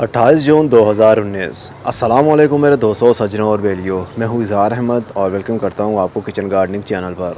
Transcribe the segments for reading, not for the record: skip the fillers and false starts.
28 जून 2019। अस्सलाम वालेकुम मेरे दोस्तों, सज्जनों और बेलियों। मैं हूँ इज़हार अहमद और वेलकम करता हूँ आपको किचन गार्डनिंग चैनल पर।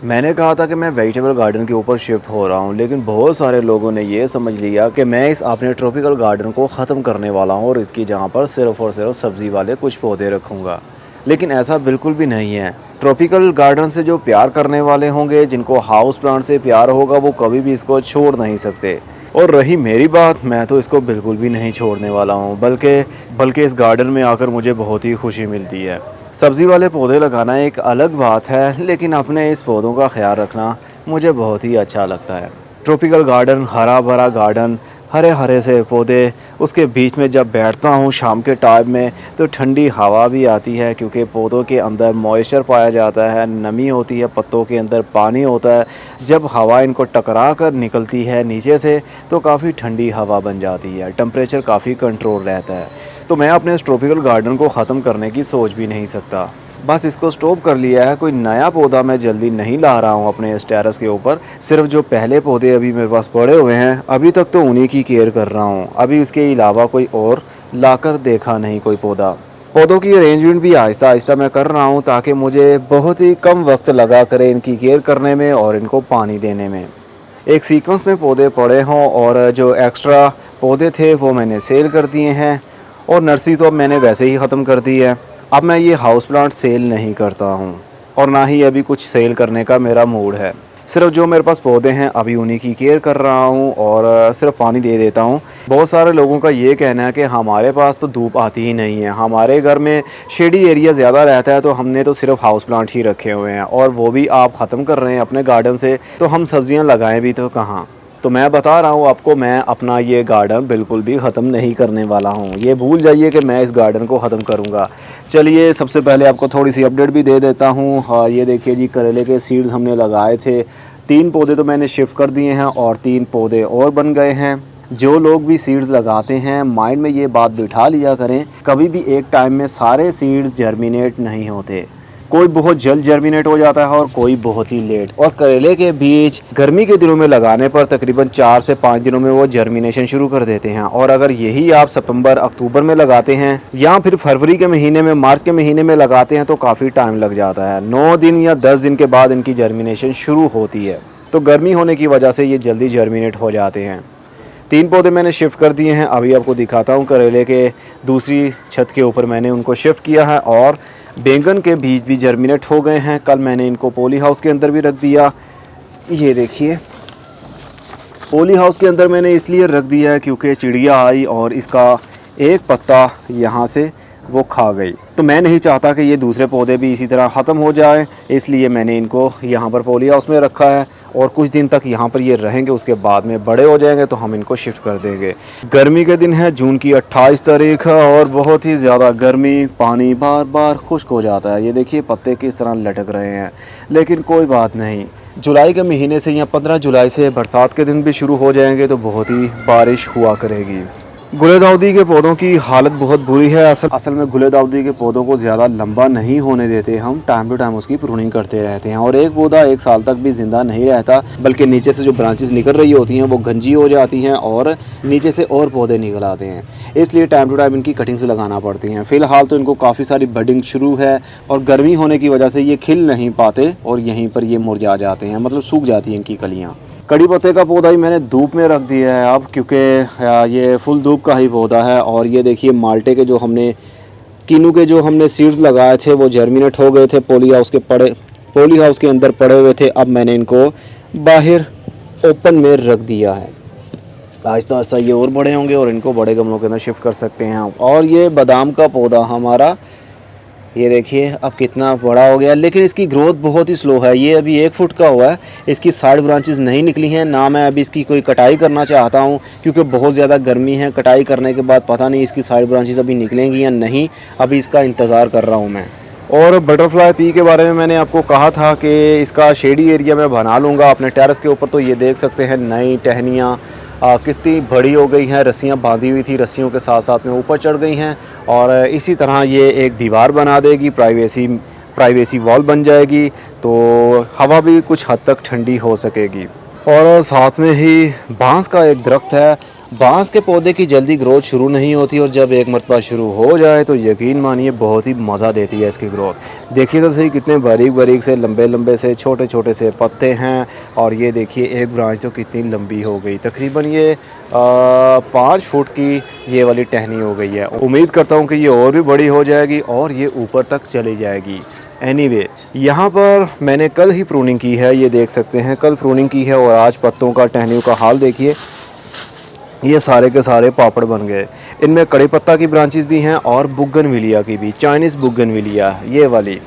मैंने कहा था कि मैं वेजिटेबल गार्डन के ऊपर शिफ्ट हो रहा हूँ, लेकिन बहुत सारे लोगों ने ये समझ लिया कि मैं इस अपने ट्रॉपिकल गार्डन को ख़त्म करने वाला हूँ और इसकी जगह पर सिर्फ़ और सिर्फ सब्ज़ी वाले कुछ पौधे रखूँगा। लेकिन ऐसा बिल्कुल भी नहीं है। ट्रॉपिकल गार्डन से जो प्यार करने वाले होंगे, जिनको हाउस प्लांट से प्यार होगा, वो कभी भी इसको छोड़ नहीं सकते। और रही मेरी बात, मैं तो इसको बिल्कुल भी नहीं छोड़ने वाला हूँ, बल्कि इस गार्डन में आकर मुझे बहुत ही खुशी मिलती है। सब्ज़ी वाले पौधे लगाना एक अलग बात है, लेकिन अपने इस पौधों का ख्याल रखना मुझे बहुत ही अच्छा लगता है। ट्रॉपिकल गार्डन, हरा भरा गार्डन, हरे हरे से पौधे, उसके बीच में जब बैठता हूँ शाम के टाइम में तो ठंडी हवा भी आती है, क्योंकि पौधों के अंदर मॉइस्चर पाया जाता है, नमी होती है, पत्तों के अंदर पानी होता है। जब हवा इनको टकरा कर निकलती है नीचे से तो काफ़ी ठंडी हवा बन जाती है, टेम्परेचर काफ़ी कंट्रोल रहता है। तो मैं अपने इस ट्रॉपिकल गार्डन को ख़त्म करने की सोच भी नहीं सकता, बस इसको स्टॉप कर लिया है। कोई नया पौधा मैं जल्दी नहीं ला रहा हूँ अपने इस टेरेस के ऊपर। सिर्फ जो पहले पौधे अभी मेरे पास पड़े हुए हैं, अभी तक तो उन्हीं की केयर कर रहा हूँ। अभी इसके अलावा कोई और लाकर देखा नहीं कोई पौधा। पौधों की अरेंजमेंट भी आहिस्ता आहिस्ता मैं कर रहा हूँ, ताकि मुझे बहुत ही कम वक्त लगा करे इनकी केयर करने में और इनको पानी देने में। एक सीक्वेंस में पौधे पड़े हों, और जो एक्स्ट्रा पौधे थे वो मैंने सेल कर दिए हैं, और नर्सरी तो अब मैंने वैसे ही ख़त्म कर दी है। अब मैं ये हाउस प्लांट सेल नहीं करता हूँ, और ना ही अभी कुछ सेल करने का मेरा मूड है। सिर्फ जो मेरे पास पौधे हैं अभी उन्हीं की केयर कर रहा हूँ और सिर्फ पानी दे देता हूँ। बहुत सारे लोगों का ये कहना है कि हमारे पास तो धूप आती ही नहीं है, हमारे घर में शेडी एरिया ज़्यादा रहता है, तो हमने तो सिर्फ हाउस प्लांट ही रखे हुए हैं, और वो भी आप ख़त्म कर रहे हैं अपने गार्डन से, तो हम सब्ज़ियाँ लगाएँ भी तो कहाँ। तो मैं बता रहा हूँ आपको, मैं अपना ये गार्डन बिल्कुल भी ख़त्म नहीं करने वाला हूँ। ये भूल जाइए कि मैं इस गार्डन को ख़त्म करूँगा। चलिए सबसे पहले आपको थोड़ी सी अपडेट भी दे देता हूँ। हाँ, ये देखिए जी, करेले के सीड्स हमने लगाए थे। 3 पौधे तो मैंने शिफ्ट कर दिए हैं और 3 पौधे और बन गए हैं। जो लोग भी सीड्स लगाते हैं, माइंड में ये बात बिठा लिया करें, कभी भी एक टाइम में सारे सीड्स जर्मिनेट नहीं होते। कोई बहुत जल्द जर्मिनेट हो जाता है और कोई बहुत ही लेट। और करेले के बीज गर्मी के दिनों में लगाने पर तकरीबन 4 से 5 दिनों में वो जर्मिनेशन शुरू कर देते हैं, और अगर यही आप सितंबर अक्टूबर में लगाते हैं या फिर फरवरी के महीने में, मार्च के महीने में लगाते हैं तो काफ़ी टाइम लग जाता है। 9 दिन या 10 दिन के बाद इनकी जर्मिनेशन शुरू होती है, तो गर्मी होने की वजह से ये जल्दी जर्मिनेट हो जाते हैं। 3 पौधे मैंने शिफ्ट कर दिए हैं, अभी आपको दिखाता हूँ। करेले के दूसरी छत के ऊपर मैंने उनको शिफ्ट किया है, और बैंगन के बीज भी जर्मिनेट हो गए हैं। कल मैंने इनको पॉली हाउस के अंदर भी रख दिया। ये देखिए, पॉली हाउस के अंदर मैंने इसलिए रख दिया है क्योंकि चिड़िया आई और इसका एक पत्ता यहाँ से वो खा गई। तो मैं नहीं चाहता कि ये दूसरे पौधे भी इसी तरह ख़त्म हो जाए, इसलिए मैंने इनको यहाँ पर पॉली हाउस में रखा है, और कुछ दिन तक यहाँ पर ये रहेंगे। उसके बाद में बड़े हो जाएंगे तो हम इनको शिफ्ट कर देंगे। गर्मी के दिन है, जून की 28 तारीख है, और बहुत ही ज़्यादा गर्मी, पानी बार बार खुश्क हो जाता है। ये देखिए पत्ते किस तरह लटक रहे हैं, लेकिन कोई बात नहीं। जुलाई के महीने से या 15 जुलाई से बरसात के दिन भी शुरू हो जाएंगे, तो बहुत ही बारिश हुआ करेगी। गुलेदाउदी के पौधों की हालत बहुत बुरी है। असल में गुलेदाउदी के पौधों को ज़्यादा लंबा नहीं होने देते हम, टाइम टू टाइम उसकी प्रूनिंग करते रहते हैं, और एक पौधा 1 साल तक भी ज़िंदा नहीं रहता, बल्कि नीचे से जो ब्रांचेस निकल रही होती हैं वो गंजी हो जाती हैं और नीचे से और पौधे निकल आते हैं। इसलिए टाइम टू टाइम इनकी कटिंग्स लगाना पड़ती हैं। फ़िलहाल तो इनको काफ़ी सारी बडिंग शुरू है, और गर्मी होने की वजह से ये खिल नहीं पाते और यहीं पर ये मुरझा जाते हैं, मतलब सूख जाती हैं इनकी कलियाँ। कड़ी पत्ते का पौधा ही मैंने धूप में रख दिया है अब, क्योंकि ये फुल धूप का ही पौधा है। और ये देखिए, माल्टे के जो हमने कीनू के जो हमने सीड्स लगाए थे वो जर्मिनेट हो गए थे, पॉली हाउस के अंदर पड़े हुए थे। अब मैंने इनको बाहर ओपन में रख दिया है। आहिस्ता आहिस्ता ये और बड़े होंगे और इनको बड़े गमलों के अंदर शिफ्ट कर सकते हैं हम। और ये बादाम का पौधा हमारा, ये देखिए अब कितना बड़ा हो गया, लेकिन इसकी ग्रोथ बहुत ही स्लो है। ये अभी 1 फुट का हुआ है, इसकी साइड ब्रांचेस नहीं निकली हैं। ना मैं अभी इसकी कोई कटाई करना चाहता हूँ, क्योंकि बहुत ज़्यादा गर्मी है। कटाई करने के बाद पता नहीं इसकी साइड ब्रांचेस अभी निकलेंगी या नहीं, अभी इसका इंतज़ार कर रहा हूँ मैं। और बटरफ्लाई पी के बारे में मैंने आपको कहा था कि इसका शेडी एरिया मैं बना लूँगा अपने टेरेस के ऊपर। तो ये देख सकते हैं नई टहनियाँ कितनी बड़ी हो गई हैं, रस्सियाँ बांधी हुई थी, रस्सियों के साथ साथ में ऊपर चढ़ गई हैं, और इसी तरह ये एक दीवार बना देगी, प्राइवेसी वॉल बन जाएगी, तो हवा भी कुछ हद तक ठंडी हो सकेगी। और साथ में ही बांस का एक दरख्त है, बांस के पौधे की जल्दी ग्रोथ शुरू नहीं होती और जब एक मरतबा शुरू हो जाए तो यकीन मानिए बहुत ही मज़ा देती है इसकी ग्रोथ। देखिए तो सही कितने बारीक बारीक से लंबे लंबे से छोटे छोटे से पत्ते हैं और ये देखिए एक ब्रांच तो कितनी लंबी हो गई, तकरीबन ये 5 फुट की ये वाली टहनी हो गई है। उम्मीद करता हूँ कि ये और भी बड़ी हो जाएगी और ये ऊपर तक चली जाएगी। एनीवे यहाँ पर मैंने कल ही प्रूनिंग की है, ये देख सकते हैं कल प्रूनिंग की है और आज पत्तों का टहनियों का हाल देखिए, ये सारे के सारे पापड़ बन गए। इनमें कड़ी पत्ता की ब्रांचेस भी हैं और बुगनविलिया की भी, चाइनीज़ बुगनविलिया ये वाली,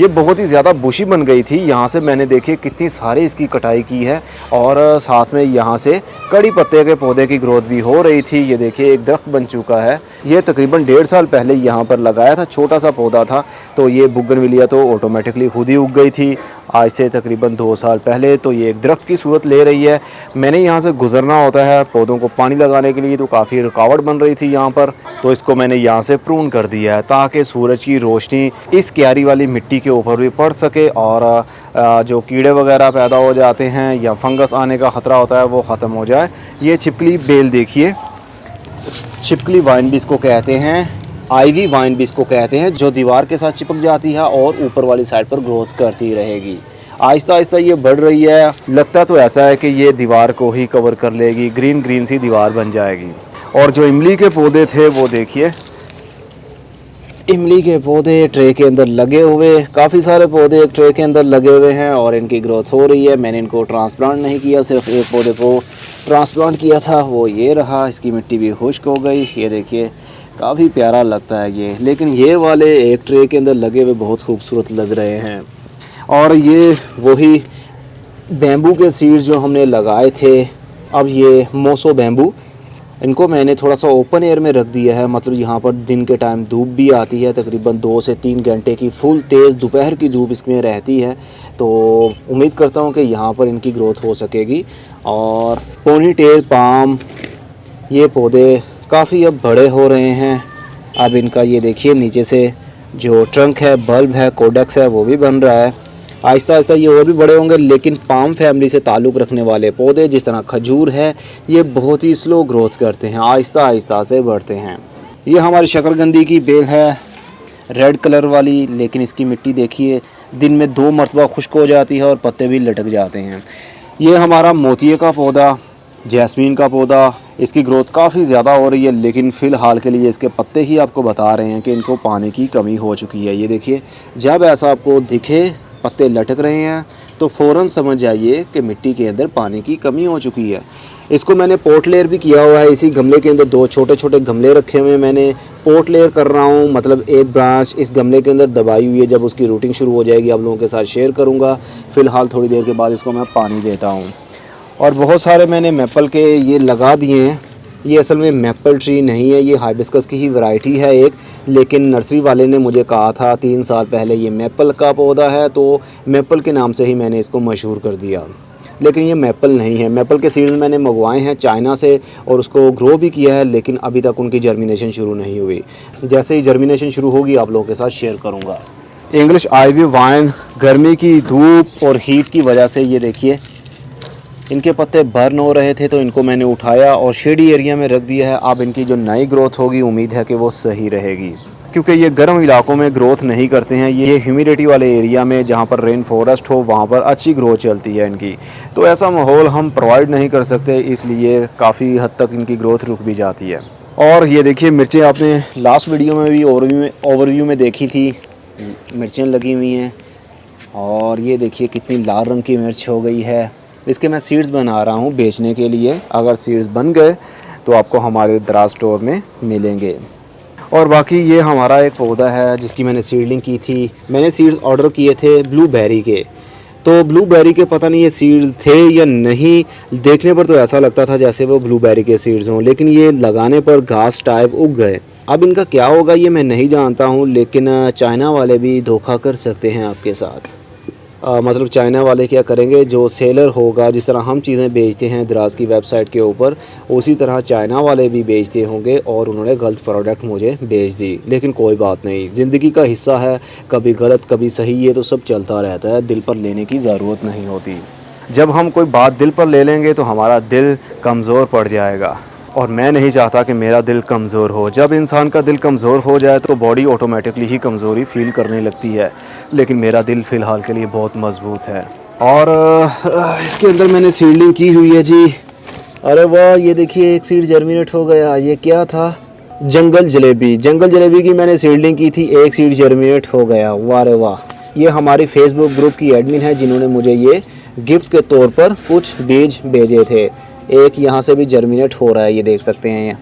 ये बहुत ही ज़्यादा बुशी बन गई थी। यहाँ से मैंने देखिए कितनी सारी इसकी कटाई की है और साथ में यहाँ से कड़ी पत्ते के पौधे की ग्रोथ भी हो रही थी। ये देखिए एक दरख्त बन चुका है, ये तकरीबन 1.5 साल पहले यहाँ पर लगाया था, छोटा सा पौधा था तो ये बुगनविलिया तो ऑटोमेटिकली खुद ही उग गई थी आज से तकरीबन 2 साल पहले। तो ये एक दरख्त की सूरत ले रही है। मैंने यहाँ से गुजरना होता है पौधों को पानी लगाने के लिए, तो काफ़ी रुकावट बन रही थी यहाँ पर, तो इसको मैंने यहाँ से प्रून कर दिया है ताकि सूरज की रोशनी इस क्यारी वाली मिट्टी के ऊपर भी पड़ सके और जो कीड़े वगैरह पैदा हो जाते हैं या फंगस आने का ख़तरा होता है वो ख़त्म हो जाए। ये छिपकली बेल देखिए, छिपकली वाइन भी इसको कहते हैं, आईवी वाइन भी इसको कहते हैं, जो दीवार के साथ चिपक जाती है और ऊपर वाली साइड पर ग्रोथ करती रहेगी। आहिस्ता आहिस्ता ये बढ़ रही है, लगता तो ऐसा है कि ये दीवार को ही कवर कर लेगी, ग्रीन ग्रीन सी दीवार बन जाएगी। और जो इमली के पौधे थे वो देखिए, इमली के पौधे ट्रे के अंदर लगे हुए, काफ़ी सारे पौधे एक ट्रे के अंदर लगे हुए हैं और इनकी ग्रोथ हो रही है। मैंने इनको ट्रांसप्लांट नहीं किया, सिर्फ एक पौधे को ट्रांसप्लांट किया था, वो ये रहा। इसकी मिट्टी भी खुश्क हो गई, ये देखिए काफ़ी प्यारा लगता है ये। लेकिन ये वाले एक ट्रे के अंदर लगे हुए बहुत खूबसूरत लग रहे हैं। और ये वही बैम्बू के सीड्स जो हमने लगाए थे, अब ये मोसो बैम्बू, इनको मैंने थोड़ा सा ओपन एयर में रख दिया है, मतलब यहाँ पर दिन के टाइम धूप भी आती है, तकरीबन 2 से 3 घंटे की फुल तेज़ दोपहर की धूप इसमें रहती है। तो उम्मीद करता हूँ कि यहाँ पर इनकी ग्रोथ हो सकेगी। और पोनी टेल पाम, ये पौधे काफ़ी अब बड़े हो रहे हैं। अब इनका ये देखिए नीचे से जो ट्रंक है, बल्ब है, कोडेक्स है, वो भी बन रहा है। आहिस्ता आहिस्ता ये और भी बड़े होंगे। लेकिन पाम फैमिली से ताल्लुक़ रखने वाले पौधे जिस तरह खजूर है, ये बहुत ही स्लो ग्रोथ करते हैं, आहिस्ता आहिस्ता से बढ़ते हैं। ये हमारी शकरकंदी की बेल है, रेड कलर वाली, लेकिन इसकी मिट्टी देखिए दिन में 2 मरतबा खुश्क हो जाती है और पत्ते भी लटक जाते हैं। ये हमारा मोतिये का पौधा, जैस्मीन का पौधा, इसकी ग्रोथ काफ़ी ज़्यादा हो रही है, लेकिन फ़िलहाल के लिए इसके पत्ते ही आपको बता रहे हैं कि इनको पानी की कमी हो चुकी है। ये देखिए जब ऐसा आपको दिखे पत्ते लटक रहे हैं तो फ़ौरन समझ जाइए कि मिट्टी के अंदर पानी की कमी हो चुकी है। इसको मैंने पोर्ट लेयर भी किया हुआ है, इसी गमले के अंदर 2 छोटे छोटे गमले रखे हुए हैं, मैंने पोर्ट लेयर कर रहा हूँ, मतलब एक ब्रांच इस गमले के अंदर दबाई हुई है। जब उसकी रूटिंग शुरू हो जाएगी आप लोगों के साथ शेयर करूँगा। फ़िलहाल थोड़ी देर के बाद इसको मैं पानी देता हूँ। और बहुत सारे मैंने मैपल के ये लगा दिए हैं। ये असल में मैपल ट्री नहीं है, ये हाइबिस्कस की ही वैरायटी है एक, लेकिन नर्सरी वाले ने मुझे कहा था 3 साल पहले ये मैपल का पौधा है, तो मैपल के नाम से ही मैंने इसको मशहूर कर दिया। लेकिन ये मैपल नहीं है। मैपल के सीड्स मैंने मंगवाए हैं चाइना से और उसको ग्रो भी किया है, लेकिन अभी तक उनकी जर्मिनेशन शुरू नहीं हुई। जैसे ही जर्मिनेशन शुरू होगी आप लोगों के साथ शेयर करूँगा। इंग्लिश आईवी वाइन, गर्मी की धूप और हीट की वजह से ये देखिए इनके पत्ते बर्न हो रहे थे, तो इनको मैंने उठाया और शेडी एरिया में रख दिया है। अब इनकी जो नई ग्रोथ होगी उम्मीद है कि वो सही रहेगी, क्योंकि ये गर्म इलाकों में ग्रोथ नहीं करते हैं। ये ह्यूमिडिटी वाले एरिया में जहाँ पर रेन फॉरेस्ट हो वहाँ पर अच्छी ग्रोथ चलती है इनकी। तो ऐसा माहौल हम प्रोवाइड नहीं कर सकते, इसलिए काफ़ी हद तक इनकी ग्रोथ रुक भी जाती है। और ये देखिए मिर्चें आपने लास्ट वीडियो में भी ओवरव्यू में देखी थी, मिर्चें लगी हुई हैं। और ये देखिए कितनी लाल रंग की मिर्च हो गई है। इसके मैं सीड्स बना रहा हूँ बेचने के लिए, अगर सीड्स बन गए तो आपको हमारे दराज स्टोर में मिलेंगे। और बाकी ये हमारा एक पौधा है जिसकी मैंने सीडलिंग की थी। मैंने सीड्स ऑर्डर किए थे ब्लूबेरी के, तो ब्लूबेरी के पता नहीं ये सीड्स थे या नहीं, देखने पर तो ऐसा लगता था जैसे वो ब्लूबेरी के सीड्स हों, लेकिन ये लगाने पर घास टाइप उग गए। अब इनका क्या होगा ये मैं नहीं जानता हूँ, लेकिन चाइना वाले भी धोखा कर सकते हैं आपके साथ। मतलब चाइना वाले क्या करेंगे, जो सेलर होगा, जिस तरह हम चीज़ें बेचते हैं दराज की वेबसाइट के ऊपर, उसी तरह चाइना वाले भी बेचते होंगे और उन्होंने गलत प्रोडक्ट मुझे बेच दी। लेकिन कोई बात नहीं, ज़िंदगी का हिस्सा है, कभी गलत कभी सही, ये तो सब चलता रहता है, दिल पर लेने की ज़रूरत नहीं होती। जब हम कोई बात दिल पर ले लेंगे तो हमारा दिल कमज़ोर पड़ जाएगा। और मैं नहीं चाहता कि मेरा दिल कमज़ोर हो। जब इंसान का दिल कमज़ोर हो जाए तो बॉडी ऑटोमेटिकली ही कमज़ोरी फ़ील करने लगती है, लेकिन मेरा दिल फ़िलहाल के लिए बहुत मज़बूत है। और इसके अंदर मैंने सीडलिंग की हुई है जी। अरे वाह, ये देखिए एक सीड जर्मिनेट हो गया। ये क्या था? जंगल जलेबी। जंगल जलेबी की मैंने सीडलिंग की थी, एक सीड जर्मिनेट हो गया। वाह रे वाह। ये हमारी फेसबुक ग्रुप की एडमिन है जिन्होंने मुझे ये गिफ्ट के तौर पर कुछ बीज भेजे थे। एक यहाँ से भी जर्मिनेट हो रहा है, ये देख सकते हैं।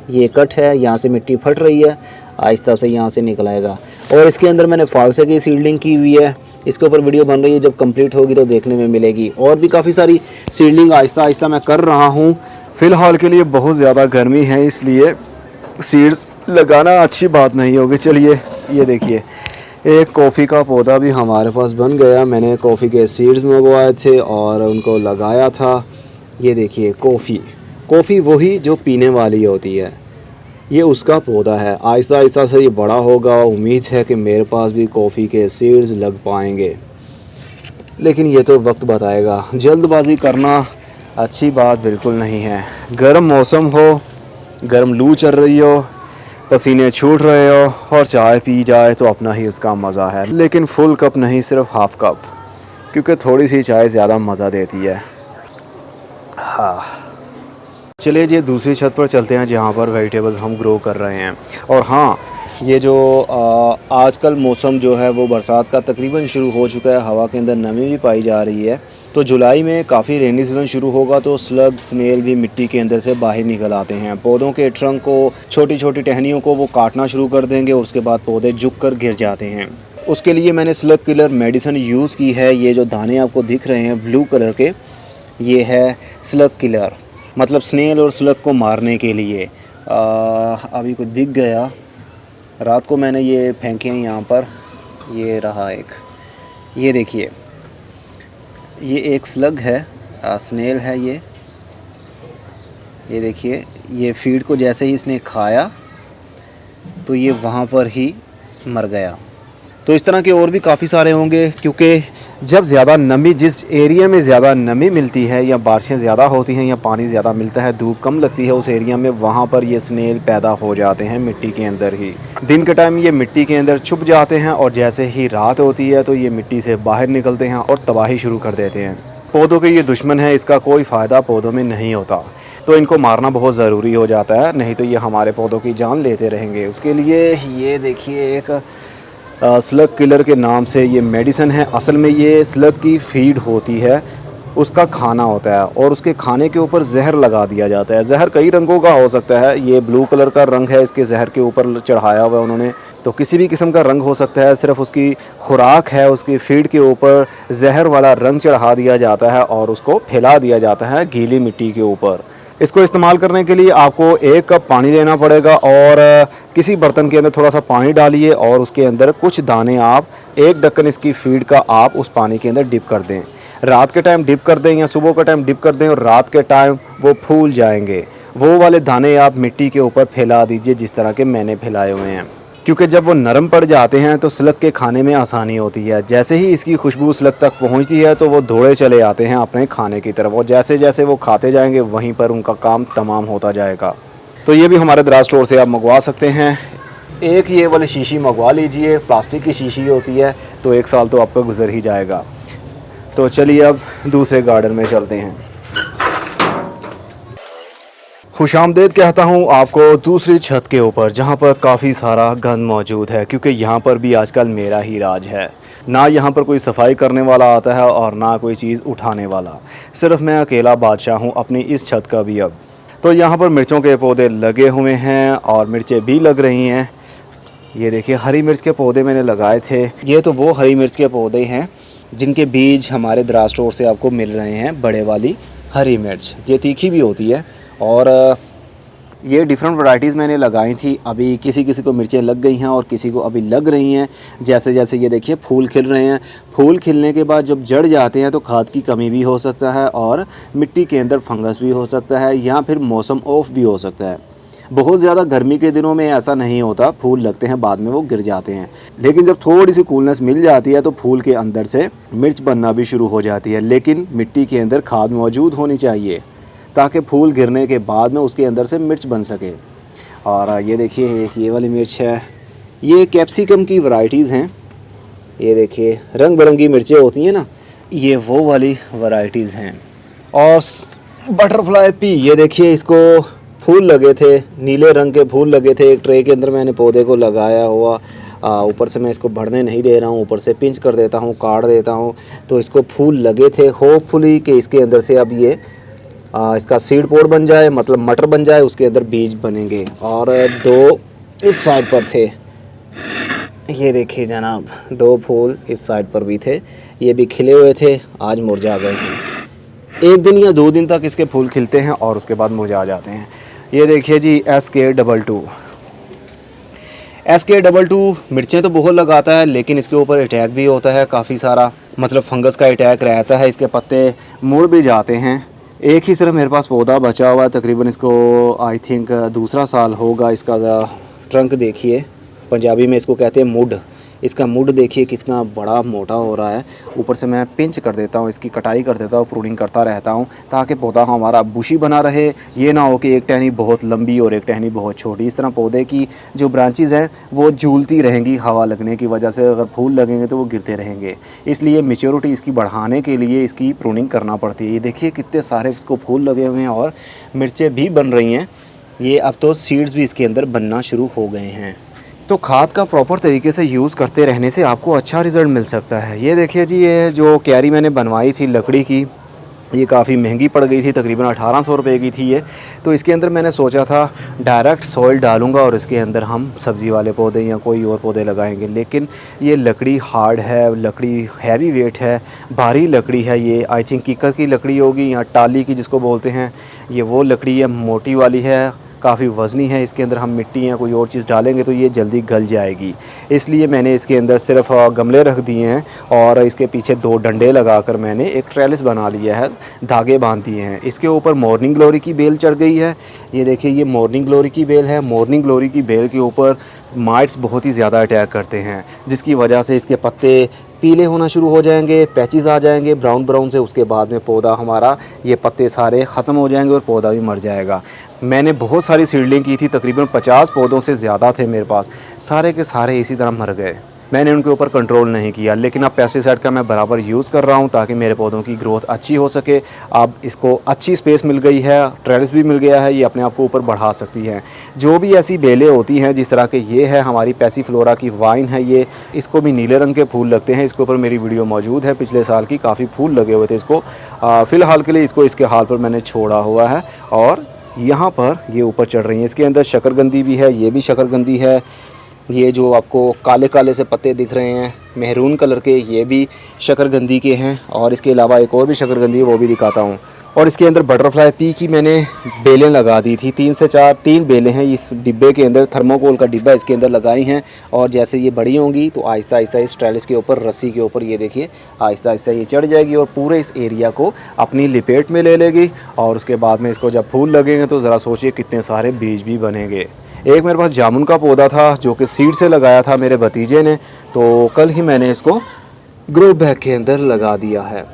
ये कट है, यहाँ से मिट्टी फट रही है, आहिस्ता से यहाँ से निकल आएगा। और इसके अंदर मैंने फालसे की सीडलिंग की हुई है। इसके ऊपर वीडियो बन रही है, जब कंप्लीट होगी तो देखने में मिलेगी। और भी काफ़ी सारी सीडलिंग आहिस्ता आहिस्ता मैं कर रहा हूँ। फ़िलहाल के लिए बहुत ज़्यादा गर्मी है, इसलिए सीड्स लगाना अच्छी बात नहीं होगी। चलिए ये देखिए, एक कॉफ़ी का पौधा भी हमारे पास बन गया। मैंने कॉफ़ी के सीड्स मंगवाए थे और उनको लगाया था। ये देखिए कॉफ़ी वही जो पीने वाली होती है, ये उसका पौधा है। आहिस्ता आहिस्ता से ये बड़ा होगा। उम्मीद है कि मेरे पास भी कॉफ़ी के सीड्स लग पाएंगे, लेकिन ये तो वक्त बताएगा। जल्दबाजी करना अच्छी बात बिल्कुल नहीं है। गर्म मौसम हो, गर्म लू चल रही हो, पसीने छूट रहे हो और चाय पी जाए तो अपना ही उसका मज़ा है। लेकिन फुल कप नहीं, सिर्फ हाफ़ कप, क्योंकि थोड़ी सी चाय ज़्यादा मज़ा देती है। हाँ, चलिए जी दूसरी छत पर चलते हैं जहाँ पर वेजिटेबल्स हम ग्रो कर रहे हैं। और हाँ, ये जो आजकल मौसम जो है वो बरसात का तकरीबन शुरू हो चुका है। हवा के अंदर नमी भी पाई जा रही है, तो जुलाई में काफ़ी रेनी सीज़न शुरू होगा तो स्लग स्नेल भी मिट्टी के अंदर से बाहर निकल आते हैं। पौधों के ट्रंक को, छोटी छोटी टहनियों को वो काटना शुरू कर देंगे और उसके बाद पौधे झुक कर गिर जाते हैं। उसके लिए मैंने स्लग किलर मेडिसिन यूज़ की है। ये जो दाने आपको दिख रहे हैं ब्लू कलर के, ये है स्लग किलर, मतलब स्नेल और स्लग को मारने के लिए। अभी को दिख गया, रात को मैंने ये फेंके हैं यहाँ पर। ये रहा एक, ये देखिए, ये एक स्लग है, स्नेल है ये देखिए। ये फीड को जैसे ही इसने खाया तो ये वहाँ पर ही मर गया। तो इस तरह के और भी काफ़ी सारे होंगे, क्योंकि जब ज़्यादा नमी, जिस एरिया में ज़्यादा नमी मिलती है या बारिशें ज़्यादा होती हैं या पानी ज़्यादा मिलता है, धूप कम लगती है उस एरिया में, वहाँ पर ये स्नेल पैदा हो जाते हैं मिट्टी के अंदर ही। दिन के टाइम ये मिट्टी के अंदर छुप जाते हैं और जैसे ही रात होती है तो ये मिट्टी से बाहर निकलते हैं और तबाही शुरू कर देते हैं। पौधों के ये दुश्मन है, इसका कोई फ़ायदा पौधों में नहीं होता, तो इनको मारना बहुत ज़रूरी हो जाता है, नहीं तो ये हमारे पौधों की जान लेते रहेंगे। उसके लिए ये देखिए एक स्लग किलर के नाम से ये मेडिसिन है। असल में ये स्लग की फीड होती है, उसका खाना होता है और उसके खाने के ऊपर जहर लगा दिया जाता है। जहर कई रंगों का हो सकता है, ये ब्लू कलर का रंग है, इसके जहर के ऊपर चढ़ाया हुआ है उन्होंने, तो किसी भी किस्म का रंग हो सकता है। सिर्फ उसकी खुराक है, उसकी फीड के ऊपर जहर वाला रंग चढ़ा दिया जाता है और उसको फैला दिया जाता है गीली मिट्टी के ऊपर। इसको इस्तेमाल करने के लिए आपको 1 कप पानी लेना पड़ेगा और किसी बर्तन के अंदर थोड़ा सा पानी डालिए और उसके अंदर कुछ दाने, आप 1 ढक्कन इसकी फीड का आप उस पानी के अंदर डिप कर दें। रात के टाइम डिप कर दें या सुबह के टाइम डिप कर दें और रात के टाइम वो फूल जाएंगे। वो वाले दाने आप मिट्टी के ऊपर फैला दीजिए जिस तरह के मैंने फैलाए हुए हैं, क्योंकि जब वो नरम पड़ जाते हैं तो स्लग के खाने में आसानी होती है। जैसे ही इसकी खुशबू स्लग तक पहुंचती है तो वो दौड़े चले आते हैं अपने खाने की तरफ और जैसे जैसे वो खाते जाएंगे वहीं पर उनका काम तमाम होता जाएगा। तो ये भी हमारे दराज स्टोर से आप मंगवा सकते हैं। एक ये वाली शीशी मंगवा लीजिए, प्लास्टिक की शीशी होती है, तो 1 साल तो आपका गुजर ही जाएगा। तो चलिए अब दूसरे गार्डन में चलते हैं। खुशामदीद कहता हूँ आपको दूसरी छत के ऊपर, जहाँ पर काफ़ी सारा गंद मौजूद है, क्योंकि यहाँ पर भी आजकल मेरा ही राज है। ना यहाँ पर कोई सफाई करने वाला आता है और ना कोई चीज़ उठाने वाला, सिर्फ मैं अकेला बादशाह हूँ अपनी इस छत का भी। अब तो यहाँ पर मिर्चों के पौधे लगे हुए हैं और मिर्चें भी लग रही हैं। ये देखिए हरी मिर्च के पौधे मैंने लगाए थे। ये तो वो हरी मिर्च के पौधे हैं जिनके बीज हमारे दराज स्टोर से आपको मिल रहे हैं। बड़े वाली हरी मिर्च, ये तीखी भी होती है और ये डिफरेंट वैरायटीज़ मैंने लगाई थी। अभी किसी किसी को मिर्चें लग गई हैं और किसी को अभी लग रही हैं। जैसे जैसे ये देखिए फूल खिल रहे हैं। फूल खिलने के बाद जब जड़ जाते हैं तो खाद की कमी भी हो सकता है और मिट्टी के अंदर फंगस भी हो सकता है या फिर मौसम ऑफ भी हो सकता है। बहुत ज़्यादा गर्मी के दिनों में ऐसा नहीं होता, फूल लगते हैं बाद में वो गिर जाते हैं, लेकिन जब थोड़ी सी कूलनेस मिल जाती है तो फूल के अंदर से मिर्च बनना भी शुरू हो जाती है। लेकिन मिट्टी के अंदर खाद मौजूद होनी चाहिए ताकि फूल गिरने के बाद में उसके अंदर से मिर्च बन सके। और ये देखिए एक ये वाली मिर्च है, ये कैप्सिकम की वैरायटीज़ हैं। ये देखिए रंग बिरंगी मिर्चें होती हैं ना, ये वो वाली वैरायटीज़ हैं। और बटरफ्लाई पी, ये देखिए इसको फूल लगे थे, नीले रंग के फूल लगे थे। एक ट्रे के अंदर मैंने पौधे को लगाया हुआ, ऊपर से मैं इसको बढ़ने नहीं दे रहा हूँ, ऊपर से पिंच कर देता हूँ, काट देता हूँ, तो इसको फूल लगे थे। होपफुली कि इसके अंदर से अब ये इसका सीड पोड बन जाए, मतलब मटर बन जाए, उसके अंदर बीज बनेंगे। और 2 इस साइड पर थे, ये देखिए जनाब 2 फूल इस साइड पर भी थे, ये भी खिले हुए थे, आज मुरझा गए हैं। 1 दिन या 2 दिन तक इसके फूल खिलते हैं और उसके बाद मुरझा जाते हैं। ये देखिए जी SK22 SK22 मिर्चें तो बहुत लगाता है, लेकिन इसके ऊपर अटैक भी होता है काफ़ी सारा, मतलब फंगस का अटैक रहता है, इसके पत्ते मुड़ भी जाते हैं। एक ही सिर्फ मेरे पास पौधा बचा हुआ है, तकरीबन इसको आई थिंक दूसरा साल होगा। इसका ट्रंक देखिए, पंजाबी में इसको कहते हैं मुड। इसका मुड देखिए कितना बड़ा मोटा हो रहा है। ऊपर से मैं पिंच कर देता हूँ, इसकी कटाई कर देता हूँ, प्रूनिंग करता रहता हूँ, ताकि पौधा हमारा बुशी बना रहे। ये ना हो कि एक टहनी बहुत लंबी और एक टहनी बहुत छोटी। इस तरह पौधे की जो ब्रांचेज़ हैं वो झूलती रहेंगी हवा लगने की वजह से। अगर फूल लगेंगे तो वो गिरते रहेंगे, इसलिए मेच्योरिटी इसकी बढ़ाने के लिए इसकी प्रूनिंग करना पड़ती है। ये देखिए कितने सारे इसको फूल लगे हुए हैं और मिर्चें भी बन रही हैं। ये अब तो सीड्स भी इसके अंदर बनना शुरू हो गए हैं। तो खाद का प्रॉपर तरीके से यूज़ करते रहने से आपको अच्छा रिज़ल्ट मिल सकता है। ये देखिए जी, ये जो क्यारी मैंने बनवाई थी लकड़ी की, ये काफ़ी महंगी पड़ गई थी, तकरीबन 1800 रुपये की थी ये। तो इसके अंदर मैंने सोचा था डायरेक्ट सॉइल डालूंगा और इसके अंदर हम सब्ज़ी वाले पौधे या कोई और पौधे लगाएंगे, लेकिन ये लकड़ी हार्ड है, लकड़ी हैवी वेट है, भारी लकड़ी है। ये आई थिंक कीकर की लकड़ी होगी या टाली की जिसको बोलते हैं, ये वो लकड़ी है, मोटी वाली है, काफ़ी वज़नी है। इसके अंदर हम मिट्टी या कोई और चीज़ डालेंगे तो ये जल्दी गल जाएगी। इसलिए मैंने इसके अंदर सिर्फ गमले रख दिए हैं और इसके पीछे 2 डंडे लगाकर मैंने एक ट्रेलिस बना लिया है, धागे बांध दिए हैं। इसके ऊपर मॉर्निंग ग्लोरी की बेल चढ़ गई है। ये देखिए ये मॉर्निंग ग्लोरी की बेल है। मॉर्निंग ग्लोरी की बेल के ऊपर माइट्स बहुत ही ज़्यादा अटैक करते हैं, जिसकी वजह से इसके पत्ते पीले होना शुरू हो जाएंगे, पैचेस आ जाएंगे ब्राउन ब्राउन से। उसके बाद में पौधा हमारा, ये पत्ते सारे ख़त्म हो जाएंगे और पौधा भी मर जाएगा। मैंने बहुत सारी सीडलिंग की थी, तकरीबन 50 पौधों से ज़्यादा थे मेरे पास, सारे के सारे इसी तरह मर गए। मैंने उनके ऊपर कंट्रोल नहीं किया, लेकिन अब पेस्टिसाइड का मैं बराबर यूज़ कर रहा हूं ताकि मेरे पौधों की ग्रोथ अच्छी हो सके। अब इसको अच्छी स्पेस मिल गई है, ट्रेलिस भी मिल गया है, ये अपने आप को ऊपर बढ़ा सकती है। जो भी ऐसी बेलें होती हैं, जिस तरह के ये है हमारी पैसीफ्लोरा की वाइन है, ये इसको भी नीले रंग के फूल लगते हैं। इसके ऊपर मेरी वीडियो मौजूद है, पिछले साल की, काफ़ी फूल लगे हुए थे इसको। फ़िलहाल के लिए इसको इसके हाल पर मैंने छोड़ा हुआ है और यहाँ पर ये ऊपर चढ़ रही हैं। इसके अंदर शकरकंदी भी है, ये भी शकरकंदी है। ये जो आपको काले काले से पत्ते दिख रहे हैं मेहरून कलर के, ये भी शकरकंदी के हैं। और इसके अलावा एक और भी शकरकंदी है, वो भी दिखाता हूँ। और इसके अंदर बटरफ्लाई पी की मैंने बेलें लगा दी थी, 3 से 4 3 बेलें हैं इस डिब्बे के अंदर, थर्मोकोल का डिब्बा इसके अंदर लगाई हैं। और जैसे ये बड़ी होंगी तो आहिस्ता आहिस्ता इस ट्रेलिस के ऊपर, रस्सी के ऊपर, ये देखिए आहिस्ता आहिस्ता ये चढ़ जाएगी और पूरे इस एरिया को अपनी लपेट में ले लेगी। और उसके बाद में इसको जब फूल लगेंगे तो ज़रा सोचिए कितने सारे बीज भी बनेंगे। एक मेरे पास जामुन का पौधा था जो कि सीड से लगाया था मेरे भतीजे ने, तो कल ही मैंने इसको ग्रो बैग के अंदर लगा दिया है।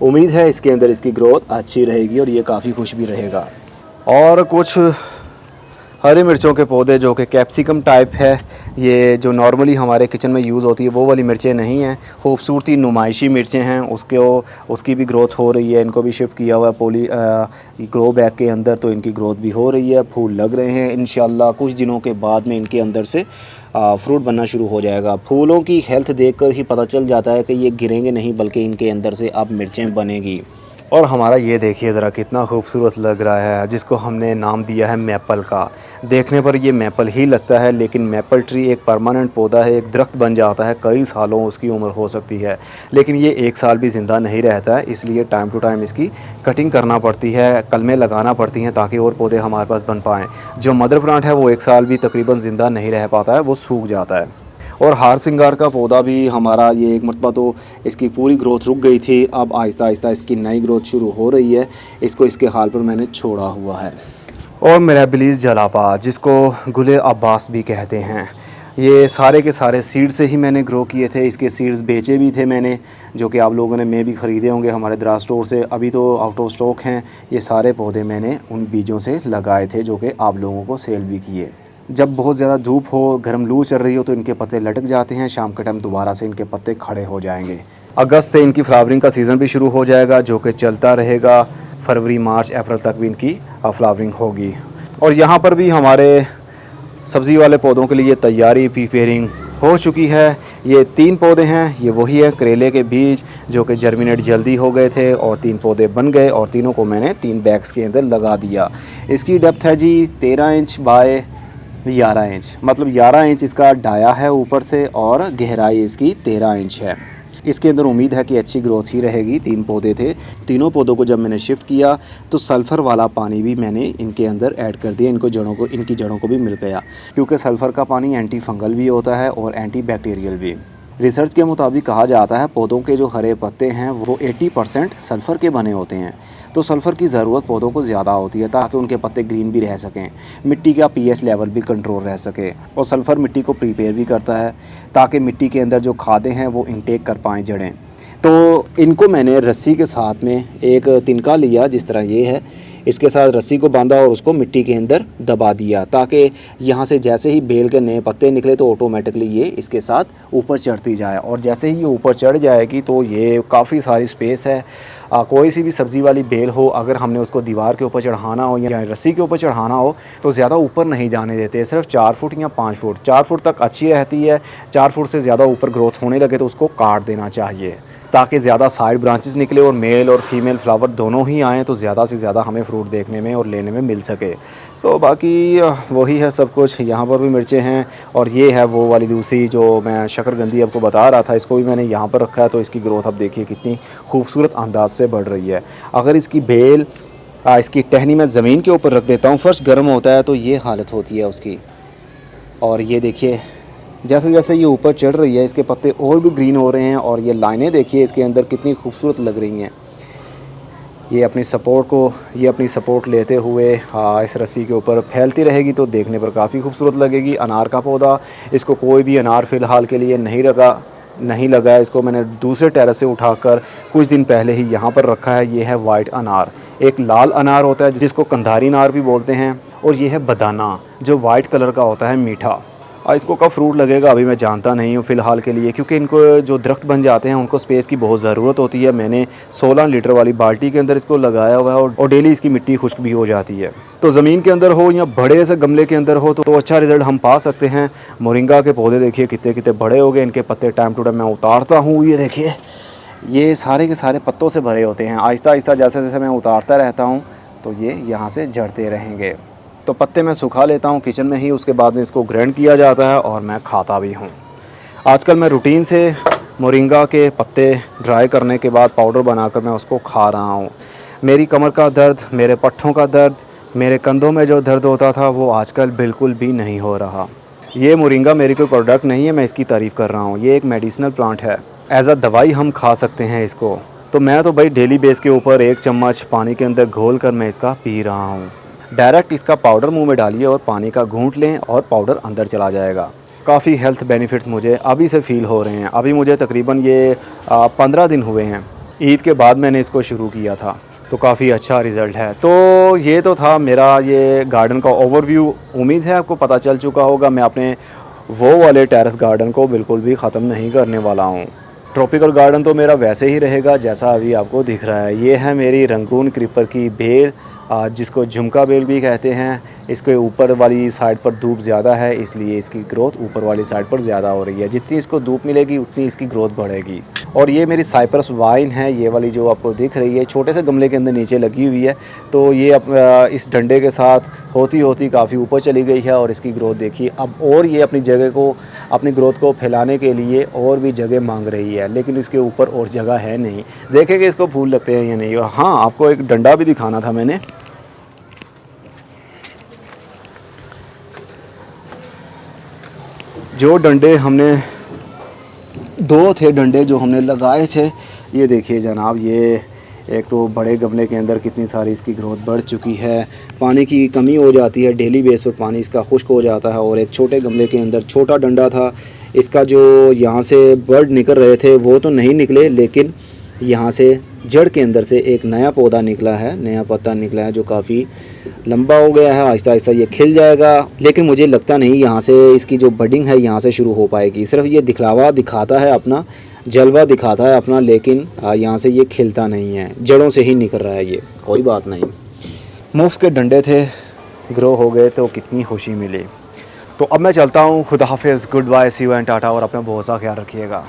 उम्मीद है इसके अंदर इसकी ग्रोथ अच्छी रहेगी और ये काफ़ी खुश भी रहेगा। और कुछ हरी मिर्चों के पौधे जो कि कैप्सिकम टाइप है, ये जो नॉर्मली हमारे किचन में यूज़ होती है वो वाली मिर्चें नहीं हैं, खूबसूरती नुमाइशी मिर्चें हैं। उसकी भी ग्रोथ हो रही है। इनको भी शिफ्ट किया हुआ है ग्रो बैग के अंदर, तो इनकी ग्रोथ भी हो रही है, फूल लग रहे हैं। इंशाल्लाह कुछ दिनों के बाद में इनके अंदर से फ्रूट बनना शुरू हो जाएगा। फूलों की हेल्थ देखकर ही पता चल जाता है कि ये गिरेंगे नहीं, बल्कि इनके अंदर से अब मिर्चें बनेगी। और हमारा ये देखिए ज़रा कितना खूबसूरत लग रहा है, जिसको हमने नाम दिया है मैपल का। देखने पर ये मैपल ही लगता है, लेकिन मैपल ट्री एक परमानेंट पौधा है, एक दरख्त बन जाता है, कई सालों उसकी उम्र हो सकती है। लेकिन ये 1 साल भी ज़िंदा नहीं रहता है, इसलिए टाइम टू टाइम इसकी कटिंग करना पड़ती है, कलमें लगाना पड़ती हैं ताकि और पौधे हमारे पास बन पाएँ। जो मदर प्लांट है वो 1 साल भी तकरीबन ज़िंदा नहीं रह पाता है, वो सूख जाता है। और हार सिंगार का पौधा भी हमारा, ये एक मरतबा तो इसकी पूरी ग्रोथ रुक गई थी, अब आहिस्ता आहिस्ता इसकी नई ग्रोथ शुरू हो रही है। इसको इसके हाल पर मैंने छोड़ा हुआ है। और मिराबिलिस जलापा, जिसको गुले अब्बास भी कहते हैं, ये सारे के सारे सीड से ही मैंने ग्रो किए थे। इसके सीड्स बेचे भी थे मैंने, जो कि आप लोगों ने मे भी ख़रीदे होंगे हमारे दराज स्टोर से। अभी तो आउट ऑफ स्टॉक हैं। ये सारे पौधे मैंने उन बीजों से लगाए थे, जो कि आप लोगों को सेल भी किए। जब बहुत ज़्यादा धूप हो, गर्म लू चल रही हो, तो इनके पत्ते लटक जाते हैं। शाम के टाइम दोबारा से इनके पत्ते खड़े हो जाएंगे। अगस्त से इनकी फ्लावरिंग का सीज़न भी शुरू हो जाएगा, जो कि चलता रहेगा। फरवरी, मार्च, अप्रैल तक भी इनकी फ्लावरिंग होगी। और यहाँ पर भी हमारे सब्ज़ी वाले पौधों के लिए तैयारी प्रिपेयरिंग हो चुकी है। ये 3 पौधे हैं। ये वही है करेले के बीज, जो कि जर्मिनेट जल्दी हो गए थे और 3 पौधे बन गए, और तीनों को मैंने 3 बैग्स के अंदर लगा दिया। इसकी डेप्थ है जी 13 इंच बाय 11 इंच, मतलब 11 इंच इसका डाया है ऊपर से, और गहराई इसकी 13 इंच है। इसके अंदर उम्मीद है कि अच्छी ग्रोथ ही रहेगी। 3 पौधे थे, तीनों पौधों को जब मैंने शिफ्ट किया तो सल्फ़र वाला पानी भी मैंने इनके अंदर ऐड कर दिया। इनकी जड़ों को भी मिल गया, क्योंकि सल्फ़र का पानी एंटी फंगल भी होता है और एंटी बैक्टीरियल भी। रिसर्च के मुताबिक कहा जाता है पौधों के जो हरे पत्ते हैं वो 80% सल्फ़र के बने होते हैं। तो सल्फ़र की ज़रूरत पौधों को ज़्यादा होती है, ताकि उनके पत्ते ग्रीन भी रह सकें, मिट्टी का पीएच लेवल भी कंट्रोल रह सके। और सल्फ़र मिट्टी को प्रिपेयर भी करता है, ताकि मिट्टी के अंदर जो खादें हैं वो इनटेक कर पाएँ जड़ें। तो इनको मैंने रस्सी के साथ में एक तिनका लिया, जिस तरह ये है, इसके साथ रस्सी को बांधा और उसको मिट्टी के अंदर दबा दिया, ताकि यहाँ से जैसे ही बेल के नए पत्ते निकले तो ऑटोमेटिकली ये इसके साथ ऊपर चढ़ती जाए। और जैसे ही ये ऊपर चढ़ जाएगी तो ये काफ़ी सारी स्पेस है। कोई सी भी सब्ज़ी वाली बेल हो, अगर हमने उसको दीवार के ऊपर चढ़ाना हो या रस्सी के ऊपर चढ़ाना हो तो ज़्यादा ऊपर नहीं जाने देते। सिर्फ 4 फुट या 5 फुट, 4 फुट तक अच्छी रहती है। 4 फुट से ज़्यादा ऊपर ग्रोथ होने लगे तो उसको काट देना चाहिए, ताकि ज़्यादा साइड ब्रांचेस निकले और मेल और फीमेल फ्लावर दोनों ही आएँ, तो ज़्यादा से ज़्यादा हमें फ्रूट देखने में और लेने में मिल सके। तो बाकी वही है सब कुछ। यहाँ पर भी मिर्चें हैं, और ये है वो वाली दूसरी जो मैं शकरकंदी आपको बता रहा था, इसको भी मैंने यहाँ पर रखा है। तो इसकी ग्रोथ अब देखिए कितनी खूबसूरत अंदाज से बढ़ रही है। अगर इसकी बेल इसकी टहनी मैं ज़मीन के ऊपर रख देता हूँ, फर्श गर्म होता है तो ये हालत होती है उसकी। और ये देखिए जैसे जैसे ये ऊपर चढ़ रही है, इसके पत्ते और भी ग्रीन हो रहे हैं, और ये लाइनें देखिए इसके अंदर कितनी खूबसूरत लग रही हैं। ये अपनी सपोर्ट लेते हुए इस रस्सी के ऊपर फैलती रहेगी, तो देखने पर काफ़ी खूबसूरत लगेगी। अनार का पौधा, इसको कोई भी अनार फ़िलहाल के लिए नहीं लगा है। इसको मैंने दूसरे टेरेस से उठाकर कुछ दिन पहले ही यहाँ पर रखा है। ये है वाइट अनार। एक लाल अनार होता है जिसको कंधारी अनार भी बोलते हैं, और ये है बदाना जो वाइट कलर का होता है, मीठा। इसको कब फ्रूट लगेगा अभी मैं जानता नहीं हूँ फ़िलहाल के लिए, क्योंकि इनको जो दरख्त बन जाते हैं उनको स्पेस की बहुत ज़रूरत होती है। मैंने 16 लीटर वाली बाल्टी के अंदर इसको लगाया हुआ है, और डेली इसकी मिट्टी खुश्क भी हो जाती है। तो ज़मीन के अंदर हो या बड़े से गमले के अंदर हो तो अच्छा रिज़ल्ट हम पा सकते हैं। मोरिंगा के पौधे देखिए कितने कितने बड़े हो गए। इनके पत्ते टाइम टू टाइम मैं उतारता हूँ। ये देखिए ये सारे के सारे पत्तों से भरे होते हैं। आहिस्ता आहिस्ता जैसे जैसे मैं उतारता रहता हूँ तो ये यहाँ से झड़ते रहेंगे। तो पत्ते मैं सुखा लेता हूँ किचन में ही, उसके बाद में इसको ग्राइंड किया जाता है और मैं खाता भी हूँ। आजकल मैं रूटीन से मोरिंगा के पत्ते ड्राई करने के बाद पाउडर बनाकर मैं उसको खा रहा हूँ। मेरी कमर का दर्द, मेरे पट्ठों का दर्द, मेरे कंधों में जो दर्द होता था वो आजकल बिल्कुल भी नहीं हो रहा। ये मोरिंगा मेरी कोई प्रोडक्ट नहीं है, मैं इसकी तारीफ़ कर रहा हूँ। ये एक मेडिसिनल प्लांट है, एज अ दवाई हम खा सकते हैं इसको। तो मैं तो भाई डेली बेस के ऊपर 1 चम्मच पानी के अंदर घोल कर मैं इसका पी रहा हूँ। डायरेक्ट इसका पाउडर मुंह में डालिए और पानी का घूंट लें और पाउडर अंदर चला जाएगा। काफ़ी हेल्थ बेनिफिट्स मुझे अभी से फ़ील हो रहे हैं। अभी मुझे तकरीबन ये 15 दिन हुए हैं। ईद के बाद मैंने इसको शुरू किया था, तो काफ़ी अच्छा रिज़ल्ट है। तो ये तो था मेरा ये गार्डन का ओवरव्यू। उम्मीद है आपको पता चल चुका होगा। मैं अपने वो वाले टेरेस गार्डन को बिल्कुल भी ख़त्म नहीं करने वाला हूँ। ट्रॉपिकल गार्डन तो मेरा वैसे ही रहेगा जैसा अभी आपको दिख रहा है। ये है मेरी रंगून क्रीपर की बेल, जिसको झुमका बेल भी कहते हैं। इसके ऊपर वाली साइड पर धूप ज़्यादा है, इसलिए इसकी ग्रोथ ऊपर वाली साइड पर ज़्यादा हो रही है। जितनी इसको धूप मिलेगी उतनी इसकी ग्रोथ बढ़ेगी। और ये मेरी साइप्रस वाइन है, ये वाली जो आपको दिख रही है, छोटे से गमले के अंदर नीचे लगी हुई है। तो ये इस डंडे के साथ होती होती काफ़ी ऊपर चली गई है, और इसकी ग्रोथ देखिए अब, और ये अपनी ग्रोथ को फैलाने के लिए और भी जगह मांग रही है, लेकिन इसके ऊपर और जगह है नहीं। देखेंगे इसको फूल लगते हैं या नहीं। और हाँ, आपको एक डंडा भी दिखाना था मैंने। जो डंडे हमने 2 थे डंडे जो हमने लगाए थे, ये देखिए जनाब, ये एक तो बड़े गमले के अंदर कितनी सारी इसकी ग्रोथ बढ़ चुकी है, पानी की कमी हो जाती है, डेली बेस पर पानी इसका खुश्क हो जाता है। और एक छोटे गमले के अंदर छोटा डंडा था, इसका जो यहाँ से बर्ड निकल रहे थे वो तो नहीं निकले, लेकिन यहाँ से जड़ के अंदर से एक नया पौधा निकला है, नया पत्ता निकला है जो काफ़ी लंबा हो गया है। आहिस्ता आहिस्ता ये खिल जाएगा, लेकिन मुझे लगता नहीं यहाँ से इसकी जो बडिंग है यहाँ से शुरू हो पाएगी। सिर्फ ये दिखलावा दिखाता है अपना, जलवा दिखाता है अपना, लेकिन यहाँ से ये खिलता नहीं है, जड़ों से ही निकल रहा है ये। कोई बात नहीं, मुफ्त के डंडे थे, ग्रो हो गए तो कितनी खुशी मिली। तो अब मैं चलता हूँ, खुदा हाफिज़, goodbye, see you and tata, और अपना बहुत सा ख्याल रखिएगा।